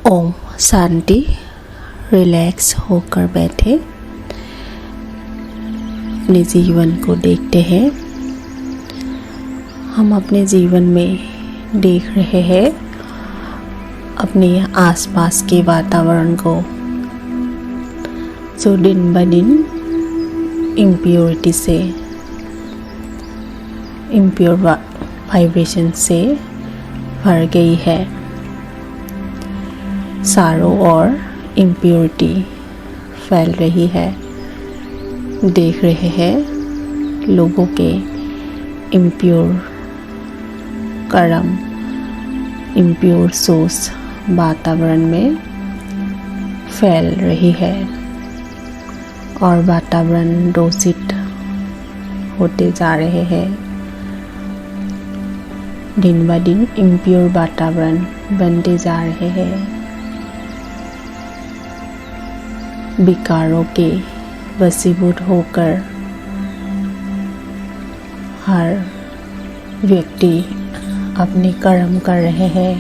Om Shanti. Relax होकर बैठे अपने जीवन को देखते हैं। हम अपने जीवन में देख रहे हैं अपने आसपास के वातावरण को, जो दिन ब दिन इम्प्योरिटी से, इम्प्योर वाइब्रेशन से भर गई है। चारों ओर इम्प्योरिटी फैल रही है। देख रहे हैं लोगों के इम्प्योर कर्म, इम्प्योर सोच वातावरण में फैल रही है और वातावरण दूषित होते जा रहे हैं। दिन ब दिन इम्प्योर वातावरण बनते जा रहे हैं। विकारों के वशीभूत होकर हर व्यक्ति अपने कर्म कर रहे हैं।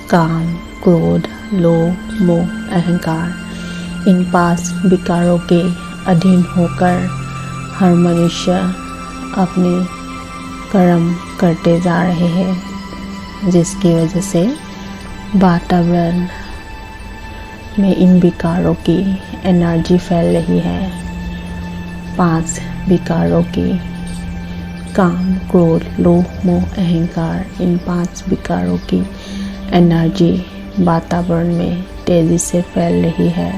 काम, क्रोध, लोभ, मोह, अहंकार, इन 5 विकारों के अधीन होकर हर मनुष्य अपने कर्म करते जा रहे हैं, जिसकी वजह से वातावरण में इन विकारों की एनर्जी फैल रही है। 5 विकारों की, काम, क्रोध, लोभ, मोह, अहंकार, इन 5 विकारों की एनर्जी वातावरण में तेजी से फैल रही है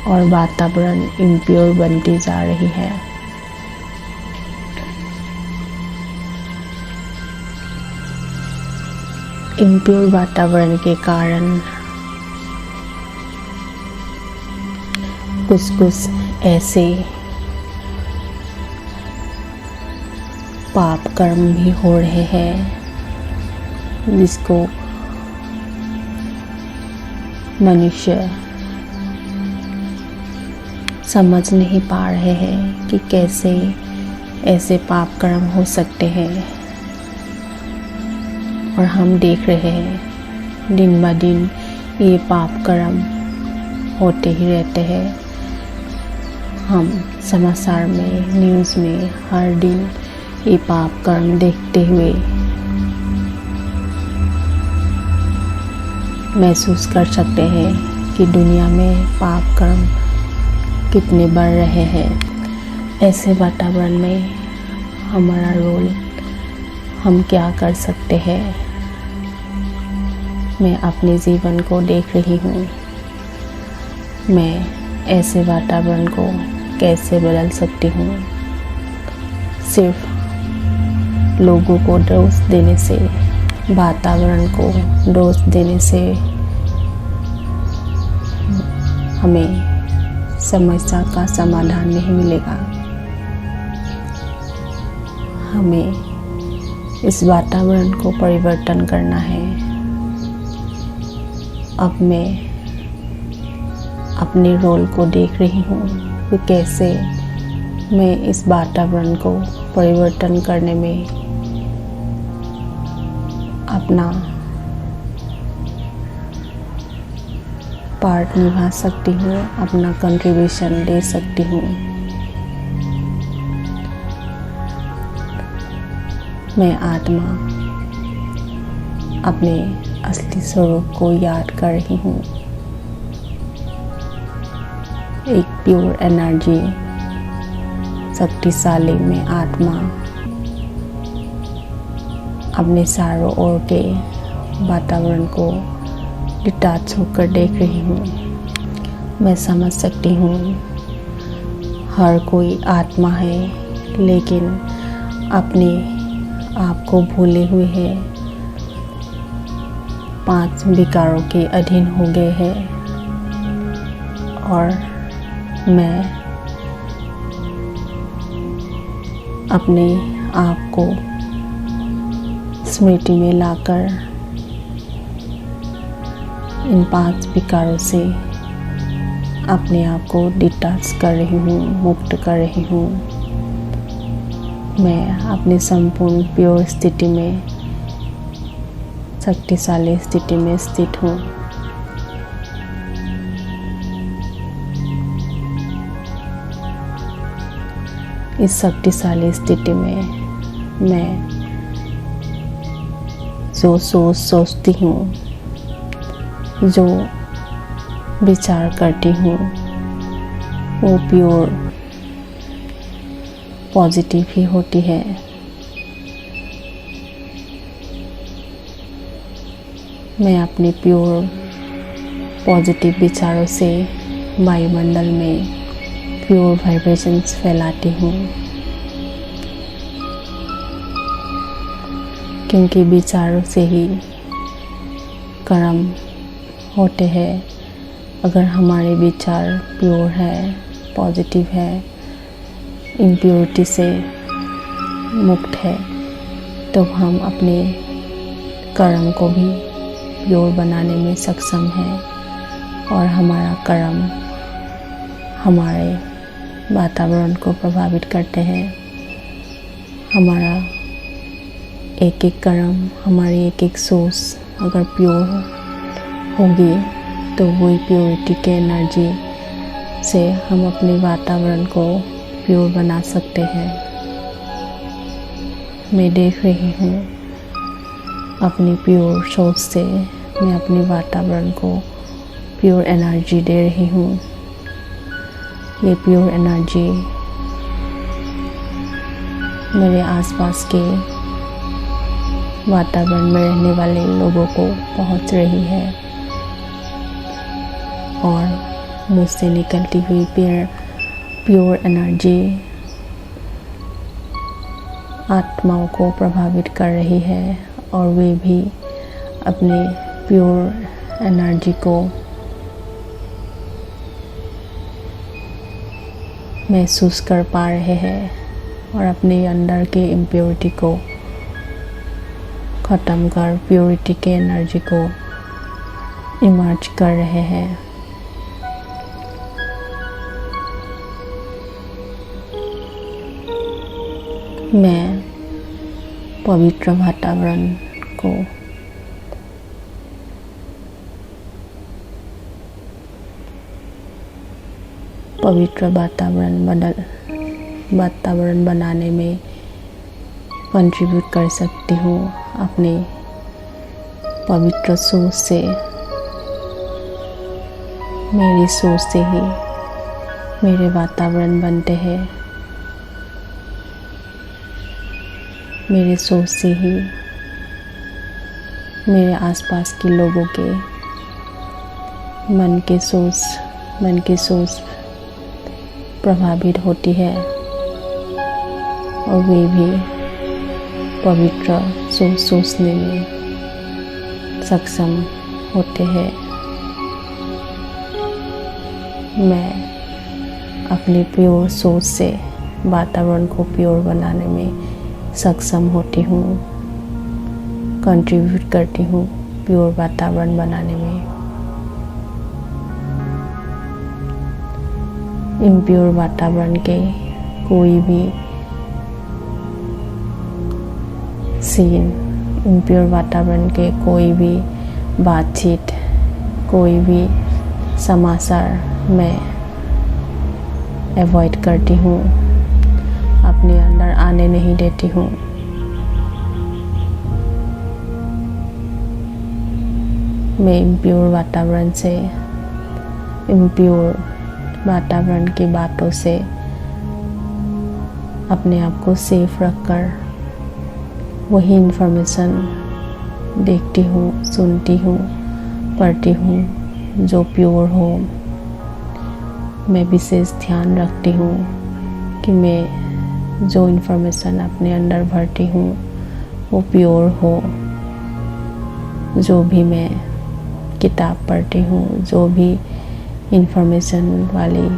और वातावरण इम्प्योर बनती जा रही है। इम्प्योर वातावरण के कारण कुछ ऐसे पाप कर्म भी हो रहे हैं जिसको मनुष्य समझ नहीं पा रहे हैं कि कैसे ऐसे पाप कर्म हो सकते हैं। और हम देख रहे हैं दिन ब दिन ये पाप कर्म होते ही रहते हैं। हम समाचार में, न्यूज़ में हर दिन ये पाप कर्म देखते हुए महसूस कर सकते हैं कि दुनिया में पाप कर्म कितने बढ़ रहे हैं। ऐसे वातावरण में हमारा रोल, हम क्या कर सकते हैं? मैं अपने जीवन को देख रही हूँ। मैं ऐसे वातावरण को कैसे बदल सकती हूँ? सिर्फ लोगों को दोष देने से, वातावरण को दोष देने से हमें समस्या का समाधान नहीं मिलेगा। हमें इस वातावरण को परिवर्तन करना है। अब मैं अपने रोल को देख रही हूँ कि कैसे मैं इस वातावरण को परिवर्तन करने में अपना पार्ट निभा सकती हूँ, अपना कंट्रीब्यूशन दे सकती हूँ। मैं आत्मा अपने असली स्वरूप को याद कर रही हूँ। एक प्योर एनर्जी, शक्तिशाली में आत्मा अपने चारों ओर के वातावरण को डिटैच होकर देख रही हूँ। मैं समझ सकती हूँ हर कोई आत्मा है, लेकिन अपने आप को भूले हुए है, 5 विकारों के अधीन हो गए हैं। और मैं अपने आप को स्मृति में लाकर इन 5 विकारों से अपने आप को डिटैच कर रही हूँ, मुक्त कर रही हूँ। मैं अपनी संपूर्ण प्योर स्थिति में शक्तिशाली स्थिति में स्थित हूँ। इस शक्तिशाली स्थिति में मैं जो सोचती हूँ, जो विचार करती हूँ, वो प्योर पॉजिटिव ही होती है। मैं अपने प्योर पॉजिटिव विचारों से वायुमंडल में प्योर वाइब्रेशंस फैलाती हूँ, क्योंकि विचारों से ही कर्म होते हैं। अगर हमारे विचार प्योर है, पॉजिटिव है, इम्प्योरिटी से मुक्त है, तो हम अपने कर्म को भी प्योर बनाने में सक्षम हैं और हमारा कर्म हमारे वातावरण को प्रभावित करते हैं। हमारा एक एक कर्म, हमारी एक एक सोच अगर प्योर होगी तो वही प्योरिटी के एनर्जी से हम अपने वातावरण को प्योर बना सकते हैं। मैं देख रही हूँ अपनी प्योर सोच से मैं अपने वातावरण को प्योर एनर्जी दे रही हूँ। ये प्योर एनर्जी मेरे आसपास के वातावरण में रहने वाले लोगों को पहुँच रही है और मुझसे निकलती हुई प्योर एनर्जी आत्माओं को प्रभावित कर रही है और वे भी अपने प्योर एनर्जी को महसूस कर पा रहे हैं और अपने अंदर के इम्प्योरिटी को ख़त्म कर प्योरिटी के एनर्जी को इमर्ज कर रहे हैं। मैं पवित्र वातावरण को पवित्र वातावरण बनाने में कंट्रीब्यूट कर सकती हूँ। अपने पवित्र सोच से, मेरी सोच से ही मेरे वातावरण बनते हैं। मेरे सोच से ही मेरे आसपास के लोगों के मन की सोच प्रभावित होती है और वे भी पवित्र सोच सोचने में सक्षम होते हैं। मैं अपनी प्योर सोच से वातावरण को प्योर बनाने में सक्षम होती हूँ, कंट्रीब्यूट करती हूँ प्योर वातावरण बनाने में। इम्प्योर वातावरण के कोई भी सीन, इम्प्योर वातावरण के कोई भी बातचीत, कोई भी समाचार मैं अवॉइड करती हूँ, अपने अंदर आने नहीं देती हूँ। मैं इम्प्योर वातावरण से, इम्प्योर वातावरण की बातों से अपने आप को सेफ रखकर वही इन्फॉर्मेशन देखती हूँ, सुनती हूँ, पढ़ती हूँ जो प्योर हो। मैं विशेष ध्यान रखती हूँ कि मैं जो इन्फॉर्मेशन अपने अंदर भरती हूँ वो प्योर हो। जो भी मैं किताब पढ़ती हूँ, जो भी इन्फॉर्मेशन वाली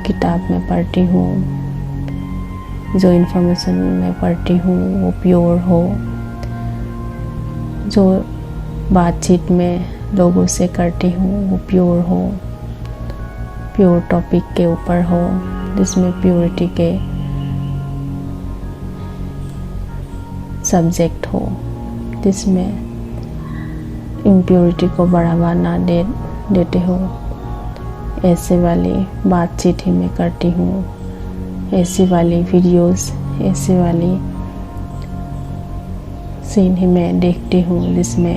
किताब में पढ़ती हूँ, जो इन्फॉर्मेशन मैं पढ़ती हूँ वो प्योर हो। जो बातचीत में लोगों से करती हूँ वो प्योर हो, प्योर टॉपिक के ऊपर हो, जिसमें प्योरिटी के सब्जेक्ट हो, जिसमें इम्प्योरिटी को बढ़ावा ना देते हो, ऐसे वाली बातचीत ही मैं करती हूँ, ऐसी वाली वीडियोस, ऐसी वाली सीन ही मैं देखती हूँ जिसमें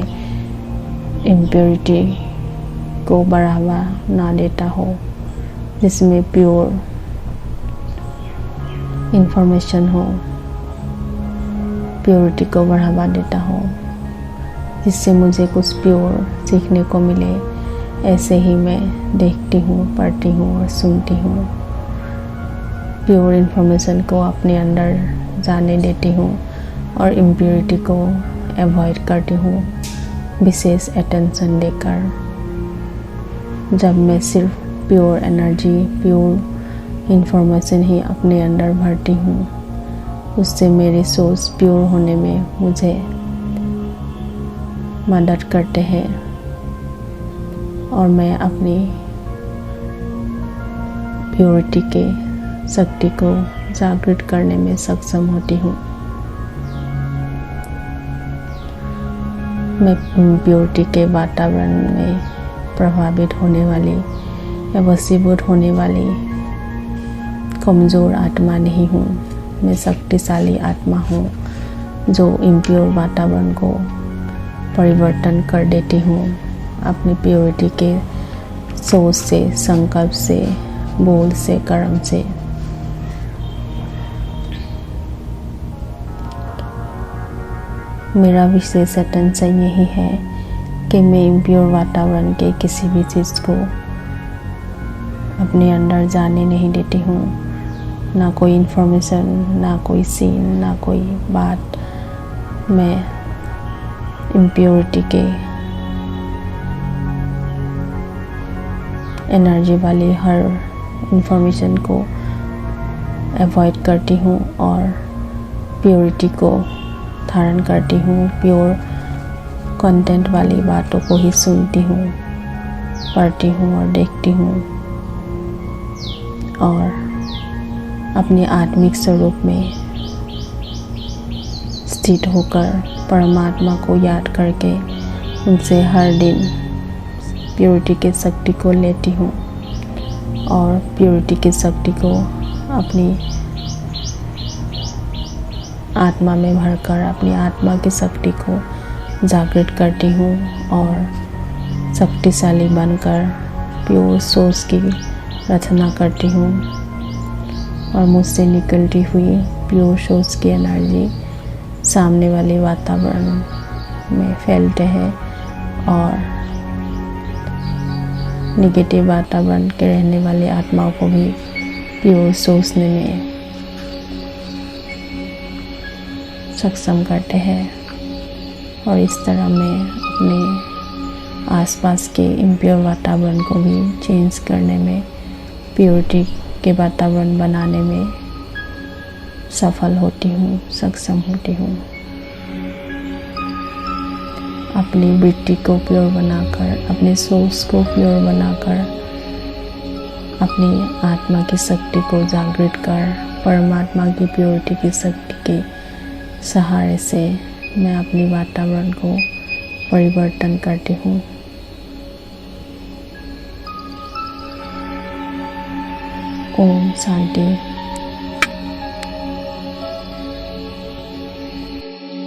इम्प्योरिटी को बढ़ावा ना देता हो, जिसमें प्योर इंफॉर्मेशन हो, प्योरिटी को बढ़ावा देता हो, जिससे मुझे कुछ प्योर सीखने को मिले। ऐसे ही मैं देखती हूँ, पढ़ती हूँ और सुनती हूँ। प्योर इंफॉर्मेशन को अपने अंदर जाने देती हूँ और इम्प्योरिटी को अवॉइड करती हूँ विशेष अटेंशन देकर। जब मैं सिर्फ प्योर एनर्जी, प्योर इंफॉर्मेशन ही अपने अंदर भरती हूँ, उससे मेरे सोर्स प्योर होने में मुझे मदद करते हैं और मैं अपनी प्योरिटी के शक्ति को जागृत करने में सक्षम होती हूँ। मैं प्योरिटी के वातावरण में प्रभावित होने वाली या वशीभूत होने वाली कमज़ोर आत्मा नहीं हूँ। मैं शक्तिशाली आत्मा हूँ जो इम्प्योर वातावरण को परिवर्तन कर देती हूँ अपनी प्योरिटी के सोच से, संकल्प से, बोल से, कर्म से। मेरा विशेष अटेंशन यही है कि मैं इम्प्योर वातावरण के किसी भी चीज़ को अपने अंदर जाने नहीं देती हूँ। ना कोई इन्फॉर्मेशन, ना कोई सीन, ना कोई बात। मैं इम्प्योरिटी के एनर्जी वाली हर इंफॉर्मेशन को अवॉइड करती हूँ और प्योरिटी को धारण करती हूँ। प्योर कंटेंट वाली बातों को ही सुनती हूँ, पढ़ती हूँ और देखती हूँ और अपने आत्मिक स्वरूप में स्थित होकर परमात्मा को याद करके उनसे हर दिन प्योरिटी की शक्ति को लेती हूँ और प्योरिटी की शक्ति को अपनी आत्मा में भरकर अपनी आत्मा की शक्ति को जागृत करती हूँ और शक्तिशाली बनकर प्योर सोर्स की रचना करती हूँ और मुझसे निकलती हुई प्योर सोर्स की एनर्जी सामने वाले वातावरण में फैलते हैं और निगेटिव वातावरण के रहने वाले आत्माओं को भी प्योर सोचने में सक्षम करते हैं। और इस तरह मैं अपने आसपास के इम्प्योर वातावरण को भी चेंज करने में, प्योरिटी के वातावरण बनाने में सफल होती हूँ, सक्षम होती हूँ। अपनी वृत्ति को प्योर बनाकर, अपने सोर्स को प्योर बनाकर, अपनी आत्मा की शक्ति को जागृत कर, परमात्मा की प्योरिटी की शक्ति के सहारे से मैं अपनी वातावरण को परिवर्तन करती हूँ। ओम शांति।